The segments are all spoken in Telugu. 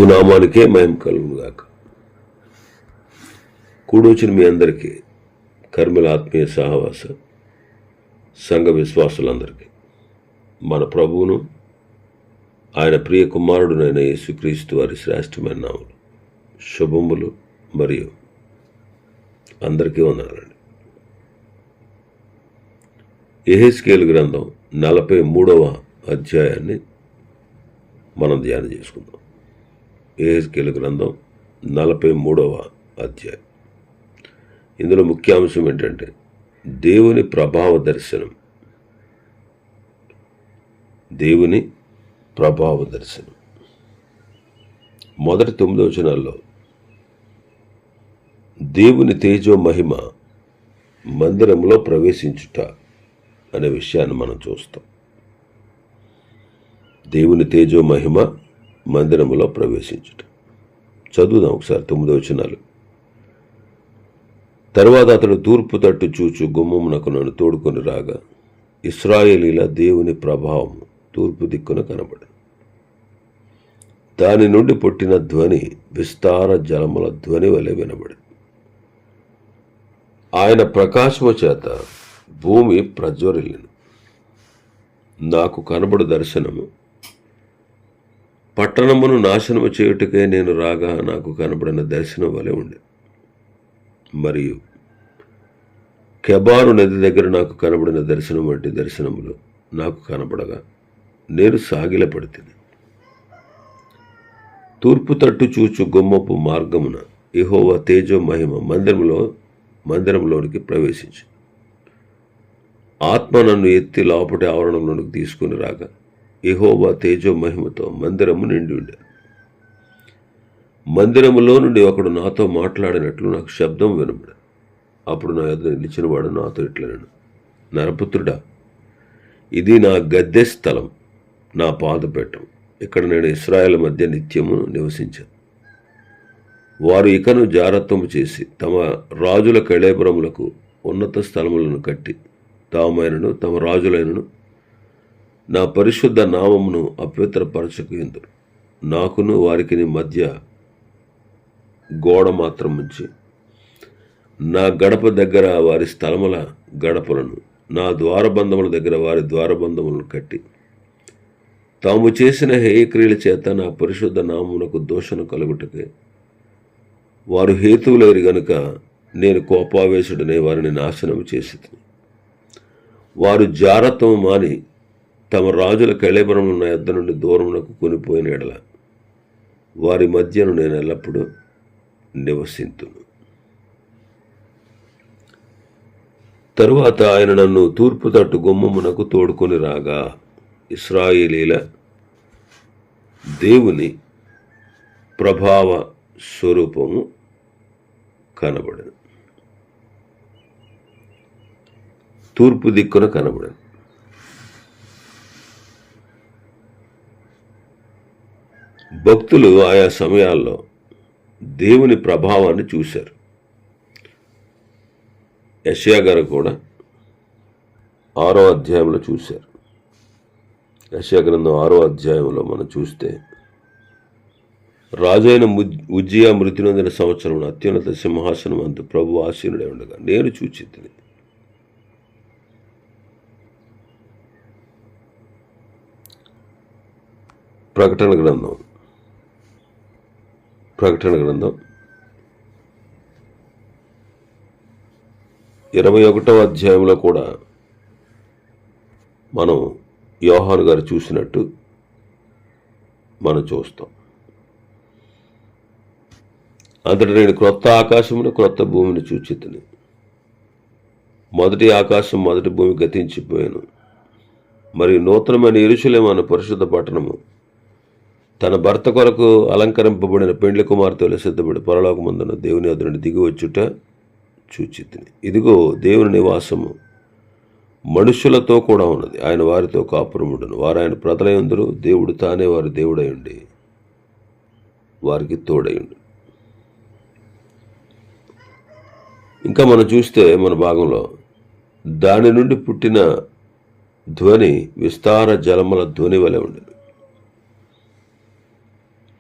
నామానికే మహిమ కలుగును గాక. కూడొచ్చిన మీ అందరికీ కర్మల ఆత్మీయ సహవాస సంఘ విశ్వాసులందరికీ మన ప్రభువును ఆయన ప్రియ కుమారుడునైన యేసుక్రీస్తు వారి శ్రేష్టమైన నామములు శుభములు మరియు అందరికీ వందనాలండి. యెహెజ్కేలు గ్రంథం 43వ అధ్యాయాన్ని మనం ధ్యానం చేసుకుందాం. యెహెజ్కేలు గ్రంథం 43వ అధ్యాయం. ఇందులో ముఖ్యాంశం ఏంటంటే దేవుని ప్రభావ దర్శనం. దేవుని ప్రభావ దర్శనం. మొదటి 9 వచనాల్లో దేవుని తేజో మహిమ మందిరంలో ప్రవేశించుట అనే విషయాన్ని మనం చూస్తాం. దేవుని తేజో మహిమ మందిరములో ప్రవేశించుట. చదువుదాం ఒకసారి 9 వచనాలు. తరువాత అతడు తూర్పు తట్టు చూచు గుమ్మమునకు నన్ను తోడుకొని రాగా ఇశ్రాయేలీల దేవుని ప్రభావం తూర్పు దిక్కున కనబడి దాని నుండి పుట్టిన ధ్వని విస్తార జలముల ధ్వని వలె వినబడి ఆయన ప్రకాశము చేత భూమి ప్రజ్వరిల్లిను. నాకు కనబడు దర్శనము పట్టణమును నాశనము చేయుటకే నేను రాగా నాకు కనబడిన దర్శనం వలె ఉండే. మరియు కెబారు నది దగ్గర నాకు కనబడిన దర్శనం వంటి దర్శనములు నాకు కనబడగా నేను సాగిలపడితిని. తూర్పు తట్టు చూచు గుమ్మపు మార్గమున యెహోవా తేజో మహిమ మందిరంలోనికి ప్రవేశించి ఆత్మ నన్ను ఎత్తి లోపటి ఆవరణంలోనికి తీసుకుని రాగా యెహోవా తేజో మహిమతో మందిరము నిండి ఉండే. మందిరములో నుండి ఒకడు నాతో మాట్లాడినట్లు నాకు శబ్దం వినబడి అప్పుడు నా ఎదుట నిలిచిన వాడు నాతో ఇట్లనెను, నరపుత్రుడా, ఇది నా గద్దె స్థలం, నా పాదపీఠం. ఇక్కడ నేను ఇశ్రాయేలు మధ్య నిత్యము నివసించాను. వారు ఇకను జారత్వము చేసి తమ రాజుల కళేబరములకు ఉన్నత స్థలములను కట్టి తామైనను తమ రాజులైనను నా పరిశుద్ధ నామమును అపవిత్రపరచకుందురు. నాకును వారికి మధ్య గోడ మాత్రం ఉంచి నా గడప దగ్గర వారి స్థలముల గడపలను నా ద్వారబంధముల దగ్గర వారి ద్వారబంధములను కట్టి తాము చేసిన హేయక్రియల చేత నా పరిశుద్ధ నామమునకు దోషణ కలుగుటకే వారు హేతువులేరు గనుక నేను కోపావేశుడనే వారిని నాశనం చేసి వారు జారత్వం మాని తమ రాజుల కళేబరం ఉన్న యొద్ద నుండి దూరమునకు కొనిపోయిన ఎడల వారి మధ్యను నేను ఎల్లప్పుడూ నివసింతును. తరువాత ఆయన నన్ను తూర్పు తట్టు గుమ్మమునకు తోడుకొని రాగా ఇశ్రాయేలీల దేవుని ప్రభావ స్వరూపము కనబడను. తూర్పు దిక్కున కనబడను. భక్తులు ఆయా సమయాల్లో దేవుని ప్రభావాన్ని చూశారు. యెషయా గారు కూడా 6వ అధ్యాయంలో చూశారు. యెషయా గ్రంథం 6వ అధ్యాయంలో మనం చూస్తే రాజైన ఉజ్జియా మృతి నొందిన సంవత్సరం అత్యున్నత సింహాసనం అందు ప్రభు ఆసీనుడై ఉండగా నేను చూచితిని. ప్రకటన గ్రంథం 21వ అధ్యాయంలో కూడా మనం యోహాను గారు చూసినట్టు మనం చూస్తాం. అంతటా నేను క్రొత్త ఆకాశమును క్రొత్త భూమిని చూచితిని. మొదటి ఆకాశం మొదటి భూమి గతించిపోయాను. మరియు నూతనమైన యెరూషలేము అనే పరిశుద్ధ పట్టణము తన భర్త కొరకు అలంకరింపబడిన పెండ్లి కుమార్తెలు సిద్ధపడి పరలోకమందున దేవుని యొద్ద నుండి దిగి వచ్చుట చూచితిని. ఇదిగో దేవుని నివాసము మనుషులతో కూడా ఉన్నది. ఆయన వారితో కాపురముండును. వారు ఆయన ప్రజలయందురు. దేవుడు తానే వారి దేవుడై ఉండి వారికి తోడయుండు. ఇంకా మనం చూస్తే మన భాగంలో దాని నుండి పుట్టిన ధ్వని విస్తార జలముల ధ్వని వలె ఉండెను.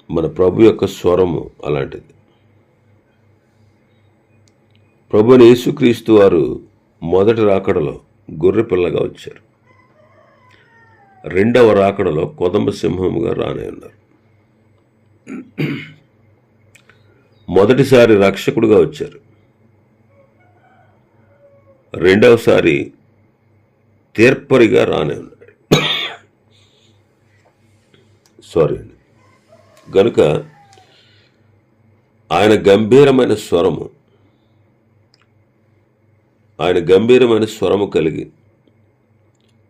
మన ప్రభు యొక్క స్వరము అలాంటిది. ప్రభువైన యేసుక్రీస్తు వారు మొదటి రాకడలో గొర్రెపిల్లగా వచ్చారు. రెండవ రాకడలో కొదమ సింహముగా రానే ఉన్నారు. మొదటిసారి రక్షకుడుగా వచ్చారు, రెండవసారి తీర్పరిగా రానే ఉన్నాడు. సారీ అండి. గనుక ఆయన గంభీరమైన స్వరము కలిగి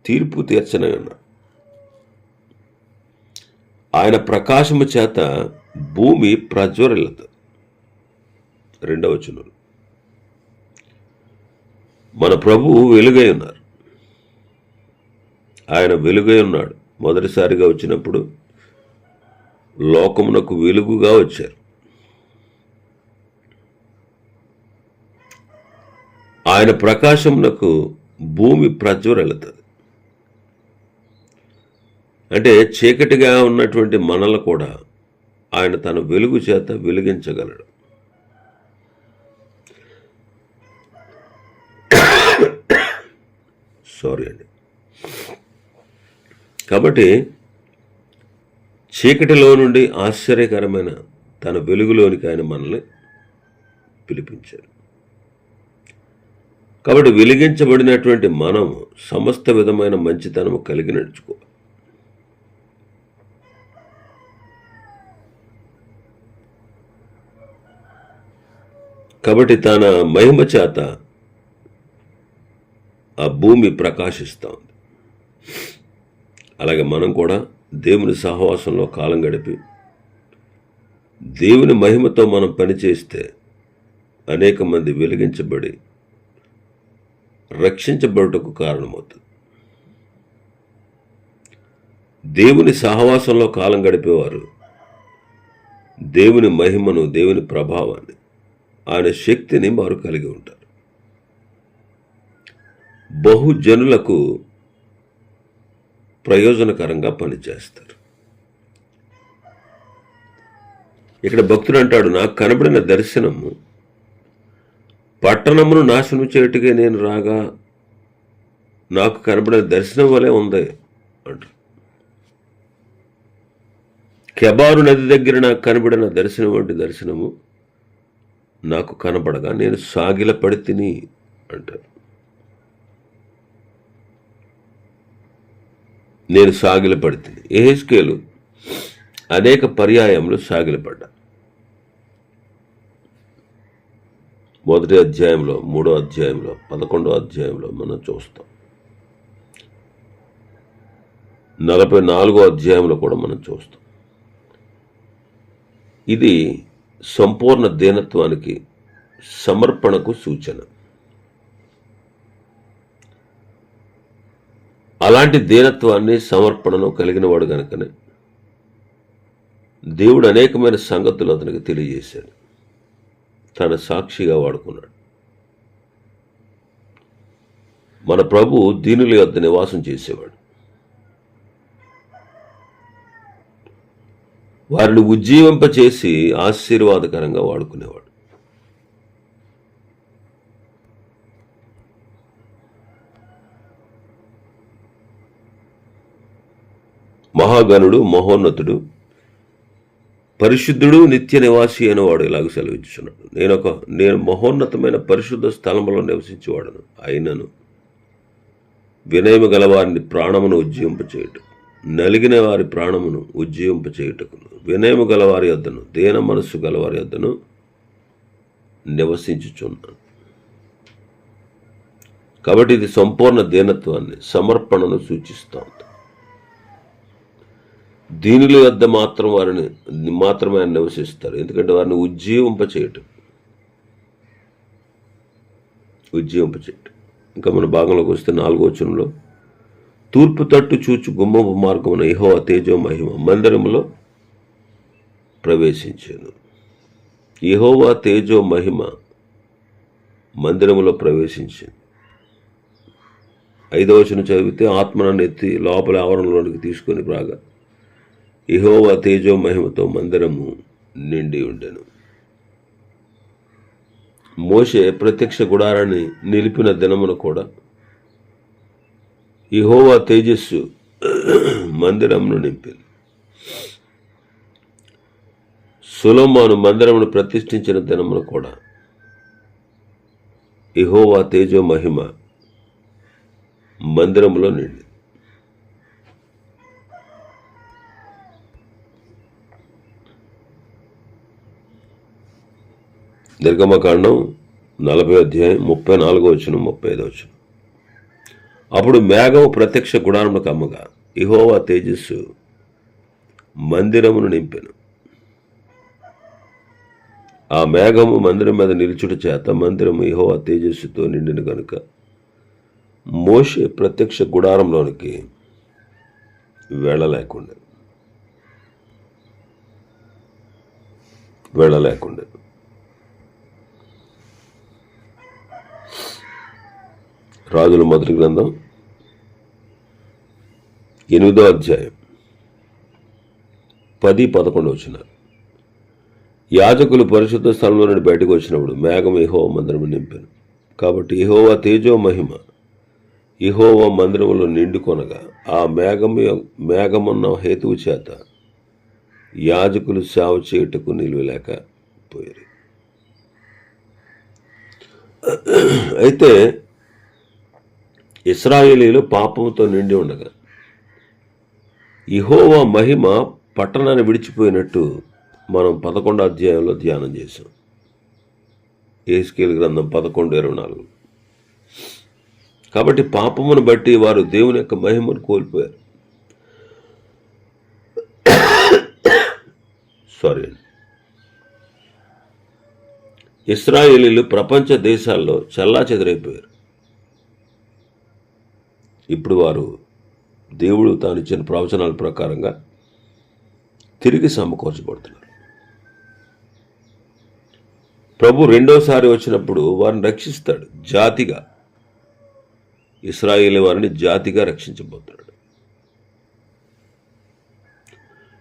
తీర్పు తీర్చనే ఉన్నాడు. ఆయన ప్రకాశము చేత భూమి ప్రజ్వరిల్లదు. 2వ వచనం, మన ప్రభువు వెలుగై ఉన్నారు. ఆయన వెలుగై ఉన్నాడు. మొదటిసారిగా వచ్చినప్పుడు లోకమునకు వెలుగుగా వచ్చారు. ఆయన ప్రకాశమునకు భూమి ప్రజ్వరిల్లుతుంది. అంటే చీకటిగా ఉన్నటువంటి మనల్ని కూడా ఆయన తన వెలుగు చేత వెలిగించగలడు. సారీ అండి. కాబట్టి చీకటిలో నుండి ఆశ్చర్యకరమైన తన వెలుగులోనికి ఆయన మనల్ని పిలిపించారు. కాబట్టి వెలిగించబడినటువంటి మనము సమస్త విధమైన మంచితనము కలిగి నడుచుకోవాలి. కాబట్టి తన మహిమ చేత ఆ భూమి ప్రకాశిస్తూ ఉంది. అలాగే మనం కూడా దేవుని సహవాసంలో కాలం గడిపి దేవుని మహిమతో మనం పనిచేస్తే అనేక మంది వెలిగించబడి రక్షించబడుటకు కారణమవుతుంది. దేవుని సహవాసంలో కాలం గడిపేవారు దేవుని మహిమను, దేవుని ప్రభావాన్ని, ఆయన శక్తిని వారు కలిగి ఉంటారు. బహుజనులకు ప్రయోజనకరంగా పనిచేస్తారు. ఇక్కడ భక్తుడు అంటాడు, నాకు కనబడిన దర్శనము పట్టణమును నాశనం చేయుటకే నేను రాగా నాకు కనబడిన దర్శనం వలె ఉంది అంటారు. కెబారు నది దగ్గర నాకు కనబడిన దర్శనం వంటి దర్శనము నాకు కనబడగా నేను సాగిలపడి తిని అంటారు. నేను సాగిలపడి తిని. యెహెజ్కేలు అనేక పర్యాయములు సాగిలపడ్డా. 1వ అధ్యాయంలో, 3వ అధ్యాయంలో, 11వ అధ్యాయంలో మనం చూస్తాం. 44వ అధ్యాయంలో కూడా మనం చూస్తాం. ఇది సంపూర్ణ దీనత్వానికి, సమర్పణకు సూచన. అలాంటి దీనత్వాన్ని, సమర్పణను కలిగిన వాడు కనుకనే దేవుడు అనేకమైన సంగతులు అతనికి తెలియజేశాడు, తన సాక్షిగా వాడుకున్నాడు. మన ప్రభు దీనుల యొద్ద నివాసం చేసేవాడు, వారిని ఉజ్జీవింపచేసి ఆశీర్వాదకరంగా వాడుకునేవాడు. మహాగణుడు, మహోన్నతుడు, పరిశుద్ధుడు, నిత్య నివాసి అయిన వాడు ఇలాగ సెలవిచ్చుచున్నాడు, నేను మహోన్నతమైన పరిశుద్ధ స్థలములో నివసించేవాడను, అయినను వినయము గలవారిని ప్రాణమును ఉజ్జీవింపచేయుట, నలిగిన వారి ప్రాణమును ఉజ్జీవింపచేయుటకును, వినయము గలవారి యొద్దను, దీన మనస్సు గలవారి యొద్దను నివసించుచున్నాను. కాబట్టి ఇది సంపూర్ణ దీనత్వాన్ని, సమర్పణను సూచిస్తూ ఉంది. దీనుల యొద్ద మాత్రమే ఆయన నివసిస్తారు, ఎందుకంటే వారిని ఉజ్జీవింపచేయటం. ఇంకా మన భాగంలోకి వస్తే 4వ వచనంలో, తూర్పు తట్టు చూచు గుమ్మపు మార్గమున యెహోవా తేజో మహిమ మందిరములో ప్రవేశించాను. యెహోవా తేజో మహిమ మందిరములో ప్రవేశించింది. 5వ వచనం చదివితే, ఆత్మను ఎత్తి లోపల ఆవరణలోనికి తీసుకొని రాగా యెహోవా తేజో మహిమతో మందిరము నిండి ఉండెను. మోషే ప్రత్యక్ష గుడారాన్ని నిలిపిన దినమున కూడా యెహోవా తేజస్సు మందిరమును నింపింది. సొలొమోను మందిరమును ప్రతిష్ఠించిన దినమున కూడా యెహోవా తేజో మహిమ మందిరములో నిండి. నిర్గమకాండం 40 అధ్యాయం 34 35. అప్పుడు మేఘము ప్రత్యక్ష గుడారమును కమ్మగా యెహోవా తేజస్సు మందిరమును నింపెను. ఆ మేఘము మందిరం మీద నిలుచుట చేత మందిరము యెహోవా తేజస్సుతో నిండిన గనుక మోషే ప్రత్యక్ష గుడారంలోనికి వెళ్ళలేకుండా రాజుల మొదటి గ్రంథం 8వ అధ్యాయం 10-11. యాజకులు పరిశుద్ధ స్థలంలో నుండి బయటకు వచ్చినప్పుడు మేఘం యెహోవా మందిరము నింపెను. కాబట్టి యెహోవా తేజో మహిమ యెహోవా మందిరములో నిండుకొనగా ఆ మేఘమున్న హేతువు చేత యాజకులు సేవ చేయుటకు నిలువలేకపోయారు. అయితే ఇశ్రాయేలీయులు పాపముతో నిండి ఉండగా యెహోవా మహిమ పట్టణాన్ని విడిచిపోయినట్టు మనం 11వ అధ్యాయంలో ధ్యానం చేశాం. యెహెజ్కేలు గ్రంథం 11:24. కాబట్టి పాపమును బట్టి వారు దేవుని యొక్క మహిమను కోల్పోయారు. ఇశ్రాయేలీయులు ప్రపంచ దేశాల్లో చెల్లాచెదరైపోయారు. ఇప్పుడు వారు దేవుడు తాను ఇచ్చిన ప్రవచనాల ప్రకారంగా తిరిగి సమకూర్చబడుతున్నారు. ప్రభు రెండోసారి వచ్చినప్పుడు వారిని రక్షిస్తాడు. జాతిగా ఇశ్రాయేలు వారిని జాతిగా రక్షించబోతున్నాడు.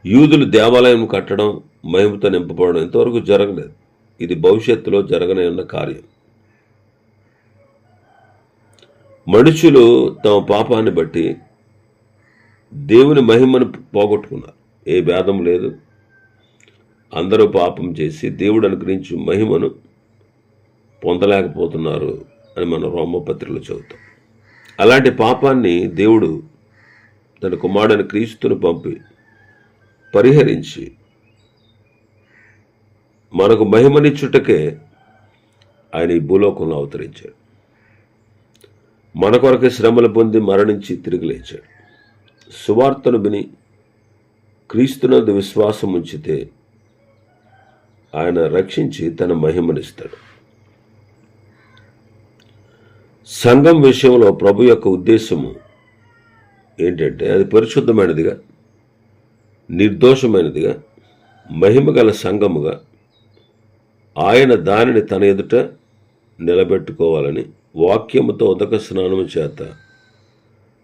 యూదులు దేవాలయం కట్టడం, మహిమతో నింపబడడం ఇంతవరకు జరగలేదు. ఇది భవిష్యత్తులో జరగనే ఉన్న కార్యం. మనుషులు తమ పాపాన్ని బట్టి దేవుని మహిమను పోగొట్టుకున్నారు. ఏ భేదం లేదు. అందరూ పాపం చేసి దేవుడు అనుగ్రహించి మహిమను పొందలేకపోతున్నారు అని మనం రోమపత్రికలో చదువుతాం. అలాంటి పాపాన్ని దేవుడు తన కుమారుడైన క్రీస్తును పంపి పరిహరించి మనకు మహిమనిచ్చుటకే ఆయన ఈ భూలోకంలో అవతరించాడు. మన కొరకు శ్రమలు పొంది మరణించి తిరిగి లేచాడు. సువార్తను విని క్రీస్తునందు విశ్వాసం ఉంచితే ఆయన రక్షించి తన మహిమనిస్తాడు. సంఘం విషయంలో ప్రభు యొక్క ఉద్దేశము ఏంటంటే అది పరిశుద్ధమైనదిగా, నిర్దోషమైనదిగా, మహిమ గల సంఘముగా ఆయన దానిని తన ఎదుట నిలబెట్టుకోవాలని వాక్యముతో ఉదక స్నానము చేత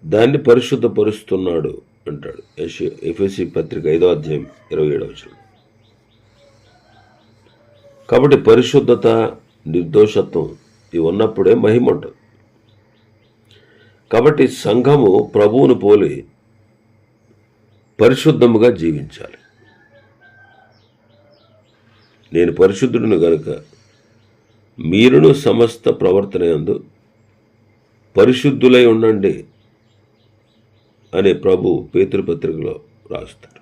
దాన్ని పరిశుద్ధపరుస్తున్నాడు అంటాడు ఎఫెసీ పత్రిక 5వ అధ్యాయం 27. కాబట్టి పరిశుద్ధత, నిర్దోషత్వం ఇవి ఉన్నప్పుడే మహిమ ఉంటుంది. కాబట్టి సంఘము ప్రభువును పోలి పరిశుద్ధముగా జీవించాలి. నేను పరిశుద్ధుడిని గనుక మీరును సమస్త ప్రవర్తన యందు పరిశుద్ధులై ఉండండి అని ప్రభు పేతురు పత్రికలో రాస్తాడు.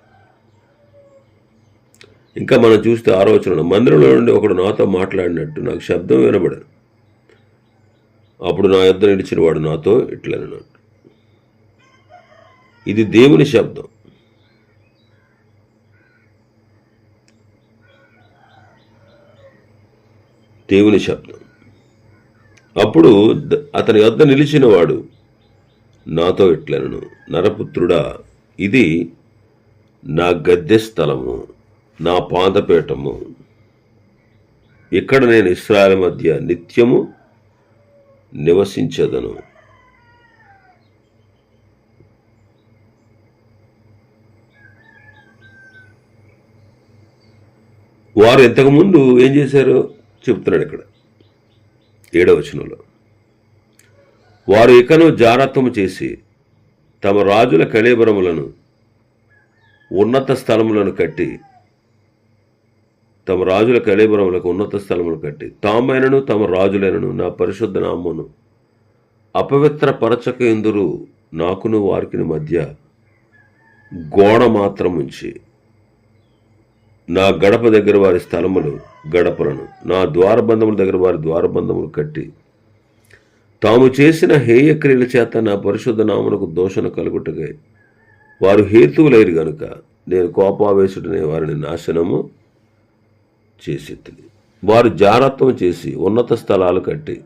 ఇంకా మనం చూస్తే 6వ వచనం, మందిరంలో నుండి ఒకడు నాతో మాట్లాడినట్టు నాకు శబ్దం వినబడను. అప్పుడు నా యొద్ద నిలిచిన వాడు నాతో ఇట్లనన్నాడు. ఇది దేవుని శబ్దం. దేవుని శబ్దం. అప్పుడు అతని యొద్ద నిలిచిన వాడు నాతో ఇట్లనను, నరపుత్రుడా, ఇది నా గద్దె స్థలము, నా పాదపీఠము. ఇక్కడ నేను ఇశ్రాయేలు మధ్య నిత్యము నివసించదను. వారు ఇంతకుముందు ఏం చేశారో చెప్తున్నాడు ఇక్కడ 7వ వచనంలో. వారు ఇకను జారత్వము చేసి తమ రాజుల కళేబరములను ఉన్నత స్థలములను కట్టి తామైనను తమ రాజులైనను నా పరిశుద్ధ నామమును అపవిత్ర పరచక ఎందురు నాకును వారికి మధ్య గోడ మాత్రం ఉంచి నా గడప దగ్గర వారి స్థలములు గడపలను, నా ద్వారబంధముల దగ్గర వారి ద్వారబంధములు కట్టి తాము చేసిన హేయక్రియల చేత నా పరిశుద్ధ నామమునకు దోషణ కలుగుటకై వారు హేతువులేరు గనుక నేను కోపావేశుడనే వారిని నాశనము చేసి వారు జారత్వం చేసి ఉన్నత స్థలాలు కట్టి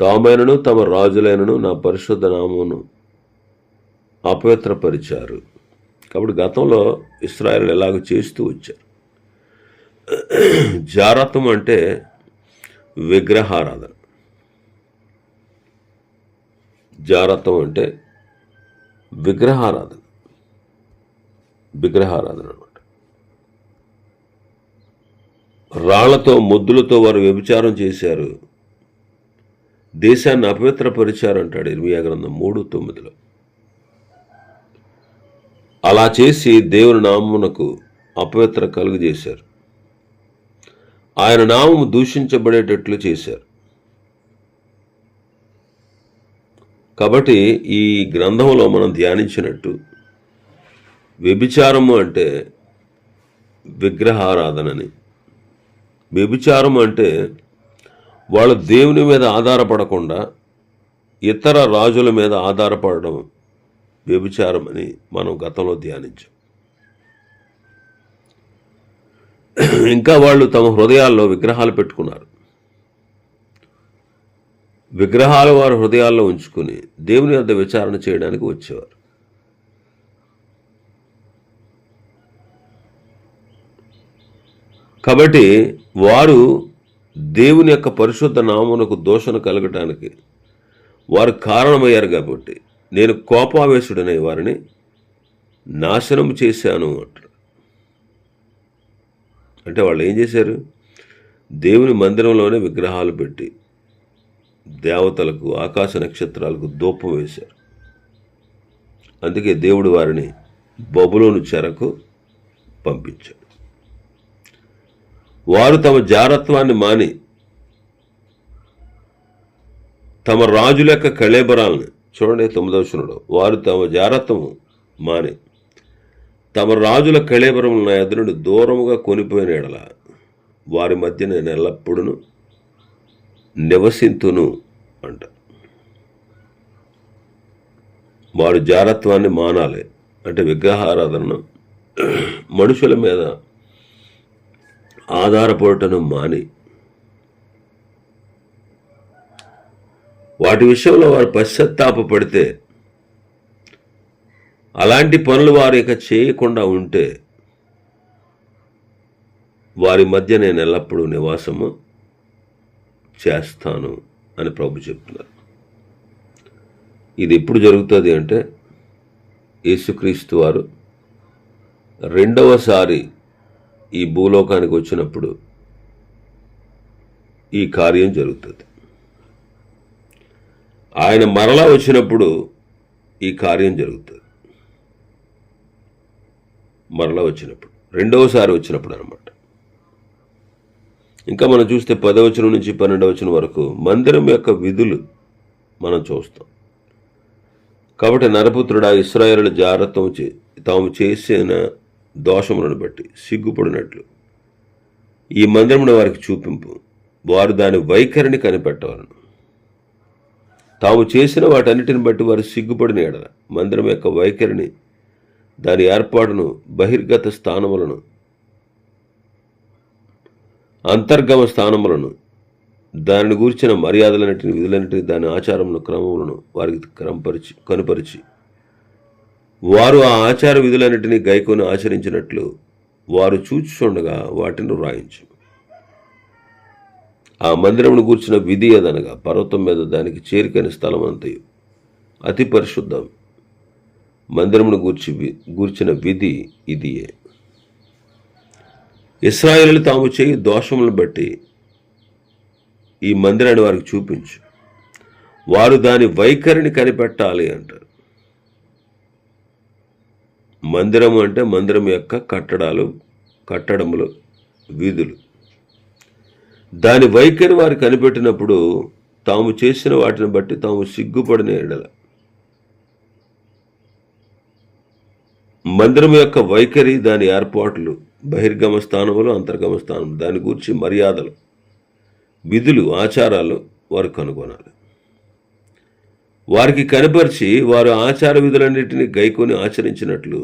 తామైనను తమ రాజులైనను నా పరిశుద్ధ నామమును అపవిత్రపరిచారు. కాబట్టి గతంలో ఇశ్రాయేలు ఎలాగ చేస్తూ వచ్చారు. జారత్వం అంటే విగ్రహారాధన. విగ్రహారాధన అనమాట. రాళ్లతో ముద్దులతో వారు వ్యభిచారం చేశారు, దేశాన్ని అపవిత్రపరిచారు అంటాడు ఇర్మియా గ్రంథం 3:9. అలా చేసి దేవుని నామమునకు అపవిత్ర కలుగు చేశారు, ఆయన నామము దూషించబడేటట్లు చేశారు. కాబట్టి ఈ గ్రంథంలో మనం ధ్యానించినట్టు వ్యభిచారము అంటే విగ్రహారాధనని. వ్యభిచారము అంటే వాళ్ళు దేవుని మీద ఆధారపడకుండా ఇతర రాజుల మీద ఆధారపడడం వ్యభిచారం అని మనం గతంలో ధ్యానించాం. ఇంకా వాళ్ళు తమ హృదయాల్లో విగ్రహాలు పెట్టుకున్నారు. విగ్రహాలు వారి హృదయాల్లో ఉంచుకుని దేవుని వద్ద విచారణ చేయడానికి వచ్చేవారు. కాబట్టి వారు దేవుని యొక్క పరిశుద్ధ నామమునకు దోషణ కలగటానికి వారు కారణమయ్యారు. కాబట్టి నేను కోపావేశుడనే వారిని నాశనం చేశాను అంటారు. అంటే వాళ్ళు ఏం చేశారు? దేవుని మందిరంలోనే విగ్రహాలు పెట్టి దేవతలకు, ఆకాశ నక్షత్రాలకు ధూపం వేశారు. అందుకే దేవుడు వారిని బబులోను చెరకు పంపించాడు. వారు తమ జారత్వాన్ని మాని తమ రాజుల యొక్క కళేబరాలను, చూడండి 9వ వచనంలో, వారు తమ జారత్వము మాని తమ రాజుల కళేబరములు నా ఎదురు నుండి దూరముగా కొనిపోయిన ఎడల వారి మధ్య నేను ఎల్లప్పుడూ నివసింతును అంట. వారు జారత్వాన్ని మానాలి అంటే విగ్రహారాధనను, మనుషుల మీద ఆధారపడటను మాని వాటి విషయంలో వారు పశ్చాత్తాపడితే, అలాంటి పనులు వారు ఇక చేయకుండా ఉంటే వారి మధ్య నేను ఎల్లప్పుడూ నివాసము చేస్తాను అని ప్రభు చెప్తున్నారు. ఇది ఎప్పుడు జరుగుతుంది అంటే యేసుక్రీస్తు వారు రెండవసారి ఈ భూలోకానికి వచ్చినప్పుడు ఈ కార్యం జరుగుతుంది. ఆయన మరలా వచ్చినప్పుడు ఈ కార్యం జరుగుతుంది. మరలా వచ్చినప్పుడు, రెండవసారి వచ్చినప్పుడు అన్నమాట. ఇంకా మనం చూస్తే 10వ వచనం నుంచి 12వ వచనం వరకు మందిరం యొక్క విధులు మనం చూస్తాం. కాబట్టి నరపుత్రుడా, ఇశ్రాయేలు జారత్వం తాము చేసిన దోషములను బట్టి సిగ్గుపడినట్లు ఈ మందిరమును వారికి చూపింపు, వారు దాని వైఖరిని కనిపెట్టవలను. తాము చేసిన వాటన్నిటిని బట్టి వారు సిగ్గుపడిన ఎడల మందిరం యొక్క వైఖరిని, దాని ఏర్పాటును, బహిర్గత స్థానములను, అంతర్గమ స్థానములను, దానిని గూర్చిన మర్యాదలన్నిటిని, విధులన్నిటిని, దాని ఆచారములను, క్రమములను వారికి కనుపరిచి వారు ఆ ఆచార విధులన్నిటినీ గైకొని ఆచరించినట్లు వారు చూచుచుండగా వాటిని వ్రాయించు. ఆ మందిరమును గూర్చిన విధి అదనగా పర్వతం మీద దానికి చేరికైన స్థలం అంతయు అతి పరిశుద్ధం. మందిరమును గూర్చిన విధి ఇదియే. ఇశ్రాయేలు తాము చేయు దోషములను బట్టి ఈ మందిరాన్ని వారికి చూపించు, వారు దాని వైఖరిని కనిపెట్టాలి అంటారు. మందిరము అంటే మందిరం యొక్క కట్టడములు, వీధులు. దాని వైఖరి వారు కనిపెట్టినప్పుడు తాము చేసిన వాటిని బట్టి తాము సిగ్గుపడిన ఎడల, మందిరం యొక్క వైఖరి, దాని ఏర్పాట్లు, బహిర్గమ స్థానములు, అంతర్గమ స్థానములు, దాని గురించి మర్యాదలు, విధులు, ఆచారాలు వారు కనుగొనాలి. వారికి కనపరిచి వారు ఆచార విధులన్నిటినీ గైకొని ఆచరించినట్లు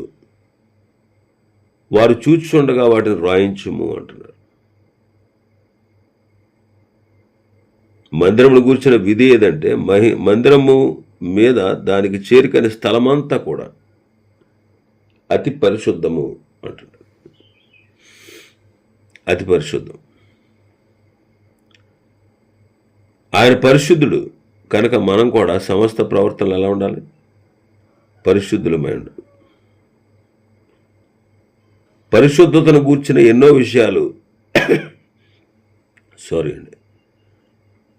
వారు చూచుండగా వాటిని రాయించుము అంటున్నారు. మందిరమును గూర్చిన విధి ఏదంటే, మందిరము మీద దానికి చేరికని స్థలమంతా కూడా అతి పరిశుద్ధము అంటున్నారు. అతి పరిశుద్ధం. ఆయన పరిశుద్ధుడు కనుక మనం కూడా సమస్త ప్రవర్తనలు ఎలా ఉండాలి? పరిశుద్ధులమై ఉండాలి. పరిశుద్ధతను గూర్చిన ఎన్నో విషయాలు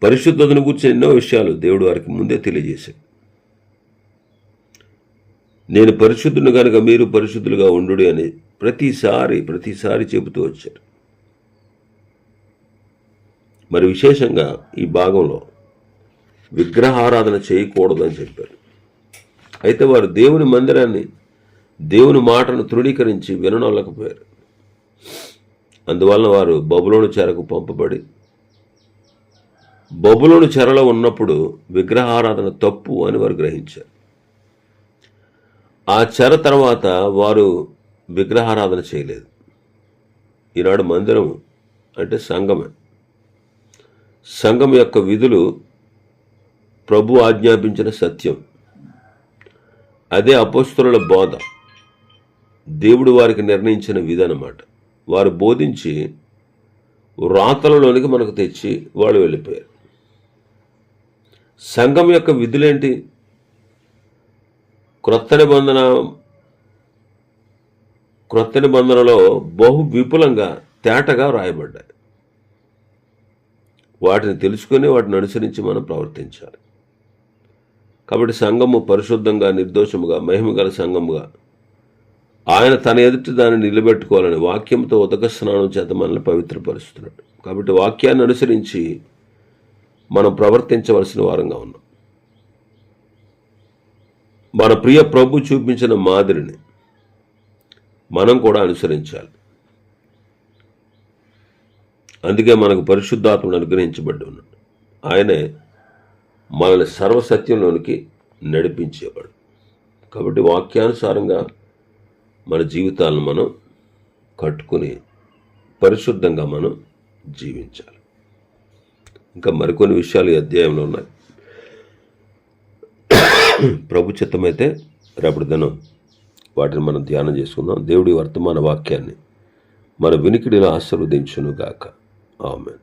పరిశుద్ధతను గూర్చిన ఎన్నో విషయాలు దేవుడు వారికి ముందే తెలియజేశాడు. నేను పరిశుద్ధుని కనుక మీరు పరిశుద్ధులుగా ఉండు అని ప్రతిసారి చెబుతూ వచ్చారు. మరి విశేషంగా ఈ భాగంలో విగ్రహారాధన చేయకూడదని చెప్పారు. అయితే వారు దేవుని మందిరాన్ని, దేవుని మాటను తృణీకరించి విననొల్లకపోయారు. అందువలన వారు బబులోను చెరకు పంపబడి, బబులోను చెరలో ఉన్నప్పుడు విగ్రహారాధన తప్పు అని వారు గ్రహించారు. ఆ చెర తర్వాత వారు విగ్రహారాధన చేయలేదు. ఈనాడు మందిరం అంటే సంఘమే. సంఘం యొక్క విధులు ప్రభు ఆజ్ఞాపించిన సత్యం. అదే అపోస్తలుల బోధ, దేవుడు వారికి నిర్ణయించిన విధి అన్నమాట. వారు బోధించి వ్రాతలలోనికి మనకు తెచ్చి వాళ్ళు వెళ్ళిపోయారు. సంఘం యొక్క విధులేంటి? క్రొత్త నిబంధనలో బహు విపులంగా తేటగా రాయబడ్డాయి. వాటిని తెలుసుకుని వాటిని అనుసరించి మనం ప్రవర్తించాలి. కాబట్టి సంఘము పరిశుద్ధంగా, నిర్దోషముగా, మహిమగల సంఘముగా ఆయన తన ఎదుటి దాన్ని నిలబెట్టుకోవాలని వాక్యంతో ఉదక స్నానం చేత మనల్ని పవిత్రపరుస్తున్నాడు. కాబట్టి వాక్యాన్ని అనుసరించి మనం ప్రవర్తించవలసిన వారంగా ఉన్నాం. మన ప్రియ ప్రభు చూపించిన మాదిరిని మనం కూడా అనుసరించాలి. అందుకే మనకు పరిశుద్ధాత్మను అనుగ్రహించబడి ఉన్నాడు. ఆయనే మనల్ని సర్వసత్యంలోనికి నడిపించేవాడు. కాబట్టి వాక్యానుసారంగా మన జీవితాలను మనం కట్టుకుని పరిశుద్ధంగా మనం జీవించాలి. ఇంకా మరికొన్ని విషయాలు ఈ అధ్యాయంలో ఉన్నాయి. ప్రభు చిత్తమైతే రేపటి దినం వాటిని మనం ధ్యానం చేసుకుందాం. దేవుడి వర్తమాన వాక్యాన్ని మన వినికిడిలో ఆశీర్వదించును గాక. ఆమేన్.